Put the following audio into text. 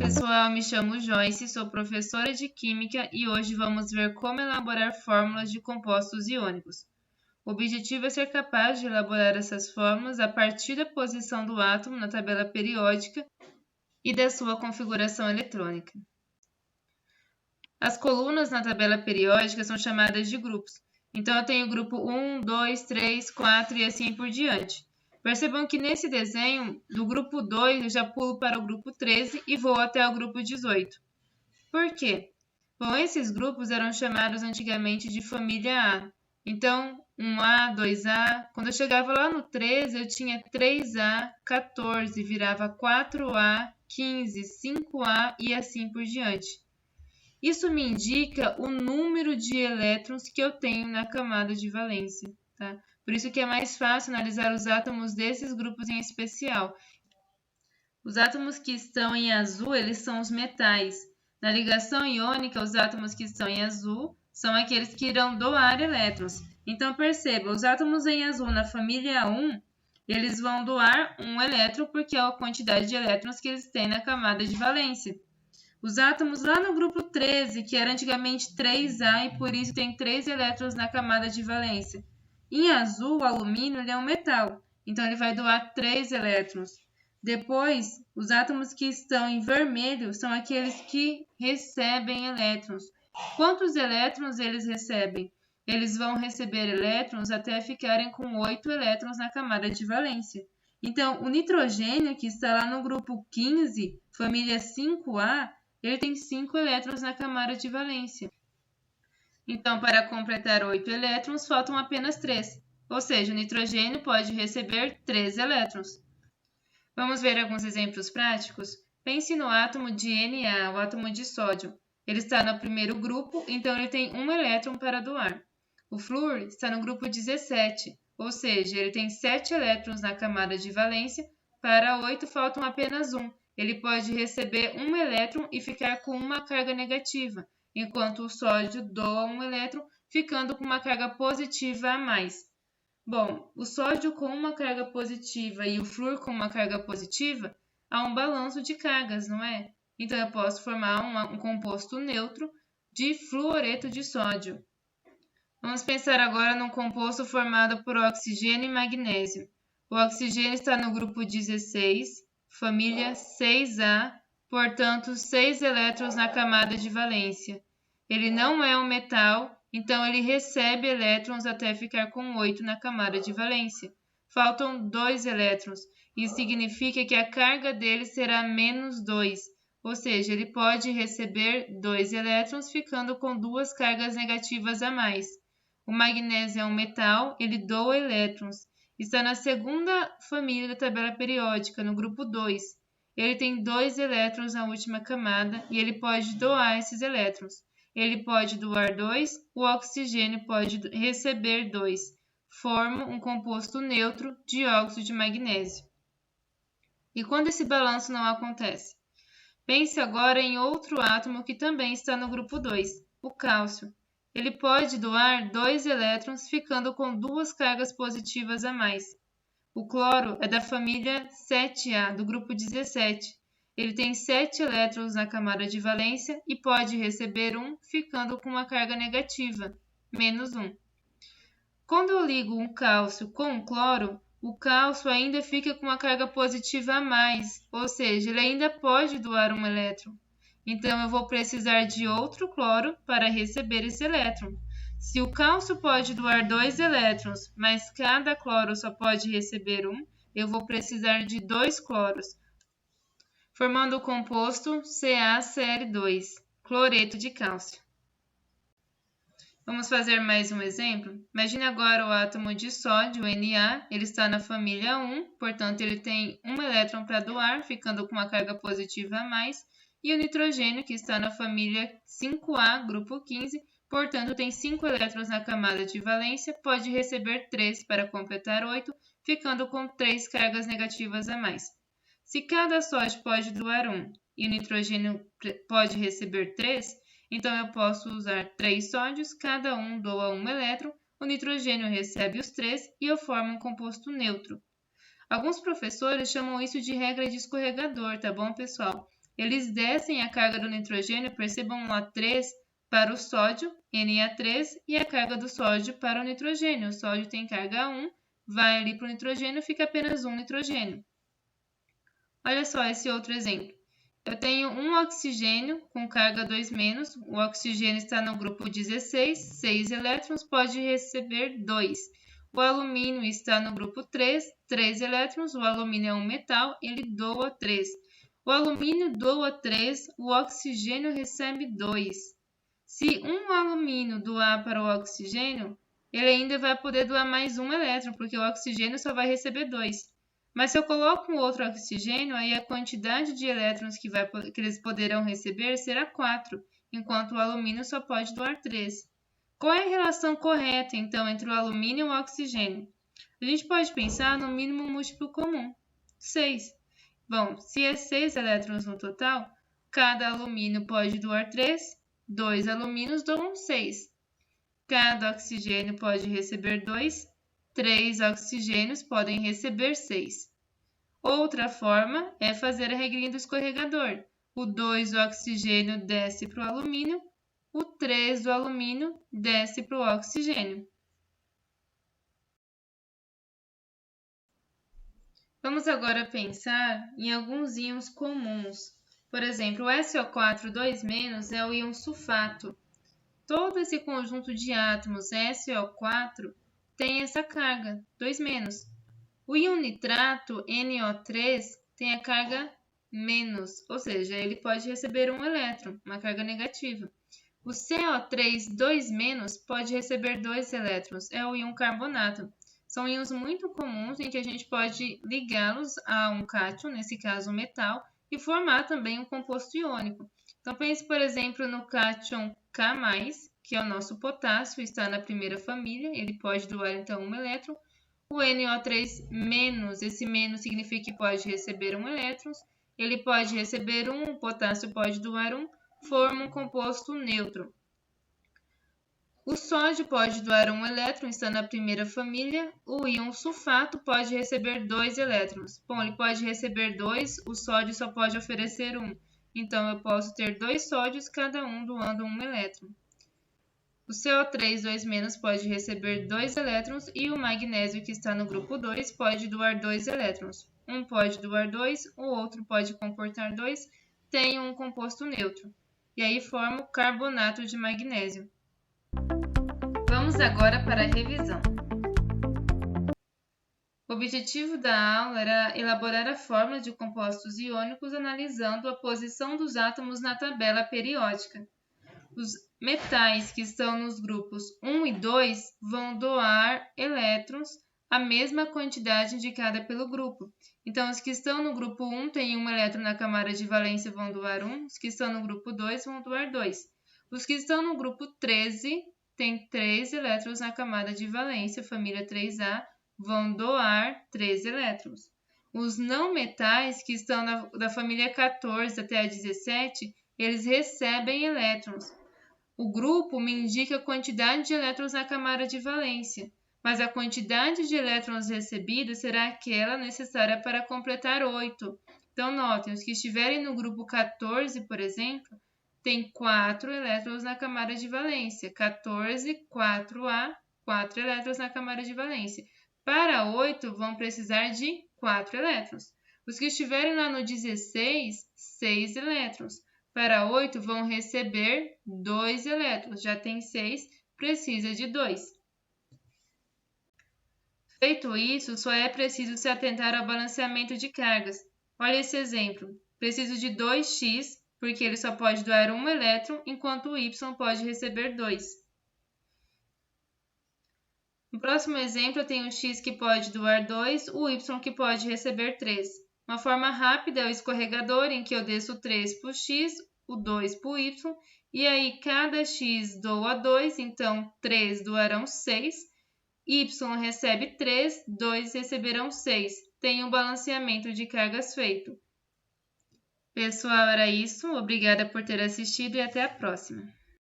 pessoal, me chamo Joyce, sou professora de Química e hoje vamos ver como elaborar fórmulas de compostos iônicos. O objetivo é ser capaz de elaborar essas fórmulas a partir da posição do átomo na tabela periódica e da sua configuração eletrônica. As colunas na tabela periódica são chamadas de grupos, então eu tenho o grupo 1, 2, 3, 4 e assim por diante. Percebam que nesse desenho, do grupo 2 eu já pulo para o grupo 13 e vou até o grupo 18. Por quê? Bom, esses grupos eram chamados antigamente de família A. Então, 1A, 2A, quando eu chegava lá no 13, eu tinha 3A, 14, virava 4A, 15, 5A e assim por diante. Isso me indica o número de elétrons que eu tenho na camada de valência, tá? Por isso que é mais fácil analisar os átomos desses grupos em especial. Os átomos que estão em azul, eles são os metais. Na ligação iônica, os átomos que estão em azul são aqueles que irão doar elétrons. Então, perceba, os átomos em azul na família 1, eles vão doar um elétron porque é a quantidade de elétrons que eles têm na camada de valência. Os átomos lá no grupo 13, que era antigamente 3A e por isso tem 3 elétrons na camada de valência. Em azul, o alumínio ele é um metal, então ele vai doar 3 elétrons. Depois, os átomos que estão em vermelho são aqueles que recebem elétrons. Quantos elétrons eles recebem? Eles vão receber elétrons até ficarem com 8 elétrons na camada de valência. Então, o nitrogênio, que está lá no grupo 15, família 5A, ele tem 5 elétrons na camada de valência. Então, para completar 8 elétrons, faltam apenas 3. Ou seja, o nitrogênio pode receber 3 elétrons. Vamos ver alguns exemplos práticos? Pense no átomo de Na, o átomo de sódio. Ele está no primeiro grupo, então ele tem 1 elétron para doar. O flúor está no grupo 17, ou seja, ele tem 7 elétrons na camada de valência, para 8 faltam apenas 1. Ele pode receber 1 elétron e ficar com uma carga negativa, enquanto o sódio doa 1 elétron, ficando com uma carga positiva a mais. Bom, o sódio com uma carga positiva e o flúor com uma carga positiva, há um balanço de cargas, não é? Então, eu posso formar um composto neutro de fluoreto de sódio. Vamos pensar agora num composto formado por oxigênio e magnésio. O oxigênio está no grupo 16, família 6A, portanto, 6 elétrons na camada de valência. Ele não é um metal, então ele recebe elétrons até ficar com 8 na camada de valência. Faltam 2 elétrons. Isso significa que a carga dele será menos 2, ou seja, ele pode receber 2 elétrons, ficando com 2 cargas negativas a mais. O magnésio é um metal, ele doa elétrons. Está na segunda família da tabela periódica, no grupo 2. Ele tem 2 elétrons na última camada e ele pode doar esses elétrons. Ele pode doar 2, o oxigênio pode receber 2. Forma um composto neutro, dióxido de magnésio. E quando esse balanço não acontece? Pense agora em outro átomo que também está no grupo 2, o cálcio. Ele pode doar 2 elétrons, ficando com 2 cargas positivas a mais. O cloro é da família 7A, do grupo 17. Ele tem 7 elétrons na camada de valência e pode receber 1, ficando com uma carga negativa, menos 1. Quando eu ligo um cálcio com um cloro, o cálcio ainda fica com uma carga positiva a mais, ou seja, ele ainda pode doar um elétron. Então, eu vou precisar de outro cloro para receber esse elétron. Se o cálcio pode doar 2 elétrons, mas cada cloro só pode receber 1, eu vou precisar de 2 cloros, formando o composto CaCl2, cloreto de cálcio. Vamos fazer mais um exemplo? Imagine agora o átomo de sódio, Na, ele está na família 1, portanto ele tem 1 elétron para doar, ficando com uma carga positiva a mais, e o nitrogênio, que está na família 5A, grupo 15, portanto tem 5 elétrons na camada de valência, pode receber 3 para completar 8, ficando com 3 cargas negativas a mais. Se cada sódio pode doar 1 e o nitrogênio pode receber 3, então eu posso usar 3 sódios, cada um doa 1 elétron, o nitrogênio recebe os 3 e eu formo um composto neutro. Alguns professores chamam isso de regra de escorregador, tá bom, pessoal? eles descem a carga do nitrogênio, percebam O3 para o sódio, Na3, e a carga do sódio para o nitrogênio. O sódio tem carga 1, vai ali para o nitrogênio, fica apenas um nitrogênio. Olha só esse outro exemplo. Eu tenho um oxigênio com carga 2-, o oxigênio está no grupo 16, 6 elétrons, pode receber 2. O alumínio está no grupo 3, 3 elétrons, o alumínio é um metal, ele doa 3. O alumínio doa 3, o oxigênio recebe 2. Se um alumínio doar para o oxigênio, ele ainda vai poder doar mais um elétron, porque o oxigênio só vai receber 2. Mas se eu coloco um outro oxigênio, aí a quantidade de elétrons que eles poderão receber será 4, enquanto o alumínio só pode doar 3. Qual é a relação correta, então, entre o alumínio e o oxigênio? A gente pode pensar no mínimo múltiplo comum, 6. Bom, se é 6 elétrons no total, cada alumínio pode doar 3, 2 alumínios doam 6. Cada oxigênio pode receber 2, 3 oxigênios podem receber 6. Outra forma é fazer a regrinha do escorregador. O 2 do oxigênio desce para o alumínio, o 3 do alumínio desce para o oxigênio. Vamos agora pensar em alguns íons comuns. Por exemplo, o SO4 2- é o íon sulfato. Todo esse conjunto de átomos SO4 tem essa carga, 2-. O íon nitrato, NO3, tem a carga menos, ou seja, ele pode receber um elétron, uma carga negativa. O CO3 2- pode receber 2 elétrons, é o íon carbonato. São íons muito comuns em que a gente pode ligá-los a um cátion, nesse caso um metal, e formar também um composto iônico. Então pense, por exemplo, no cátion K+, que é o nosso potássio, está na primeira família, ele pode doar então um elétron. O NO3-, esse menos significa que pode receber um elétron, ele pode receber um, o potássio pode doar um, forma um composto neutro. O sódio pode doar um elétron, está na primeira família. O íon sulfato pode receber 2 elétrons. Bom, ele pode receber 2, o sódio só pode oferecer 1. Então, eu posso ter 2 sódios, cada um doando um elétron. O CO3 2- pode receber 2 elétrons e o magnésio, que está no grupo 2, pode doar 2 elétrons. Um pode doar 2, o outro pode comportar 2, tem um composto neutro. E aí forma o carbonato de magnésio. Vamos agora para a revisão. O objetivo da aula era elaborar a fórmula de compostos iônicos analisando a posição dos átomos na tabela periódica. Os metais que estão nos grupos 1 e 2 vão doar elétrons, a mesma quantidade indicada pelo grupo. Então, os que estão no grupo 1 têm um elétron na camada de valência, vão doar 1. Os que estão no grupo 2 vão doar 2. Os que estão no grupo 13 têm 3 elétrons na camada de valência, família 3A, vão doar 3 elétrons. Os não metais, que estão da família 14 até a 17, eles recebem elétrons. O grupo me indica a quantidade de elétrons na camada de valência, mas a quantidade de elétrons recebidos será aquela necessária para completar 8. Então, notem, os que estiverem no grupo 14, por exemplo, tem 4 elétrons na camada de valência. 14, 4A, 4 elétrons na camada de valência. Para 8, vão precisar de 4 elétrons. Os que estiverem lá no 16, 6 elétrons. Para 8, vão receber 2 elétrons. Já tem 6, precisa de 2. Feito isso, só é preciso se atentar ao balanceamento de cargas. Olha esse exemplo. Preciso de 2x, porque ele só pode doar um elétron, enquanto o y pode receber 2. No próximo exemplo, eu tenho o x que pode doar 2, o y que pode receber 3. Uma forma rápida é o escorregador, em que eu desço 3 para o x, o 2 para o y, e aí cada x doa 2, então 3 doarão 6, y recebe 3, 2 receberão 6. Tem um balanceamento de cargas feito. Pessoal, era isso. Obrigada por ter assistido e até a próxima.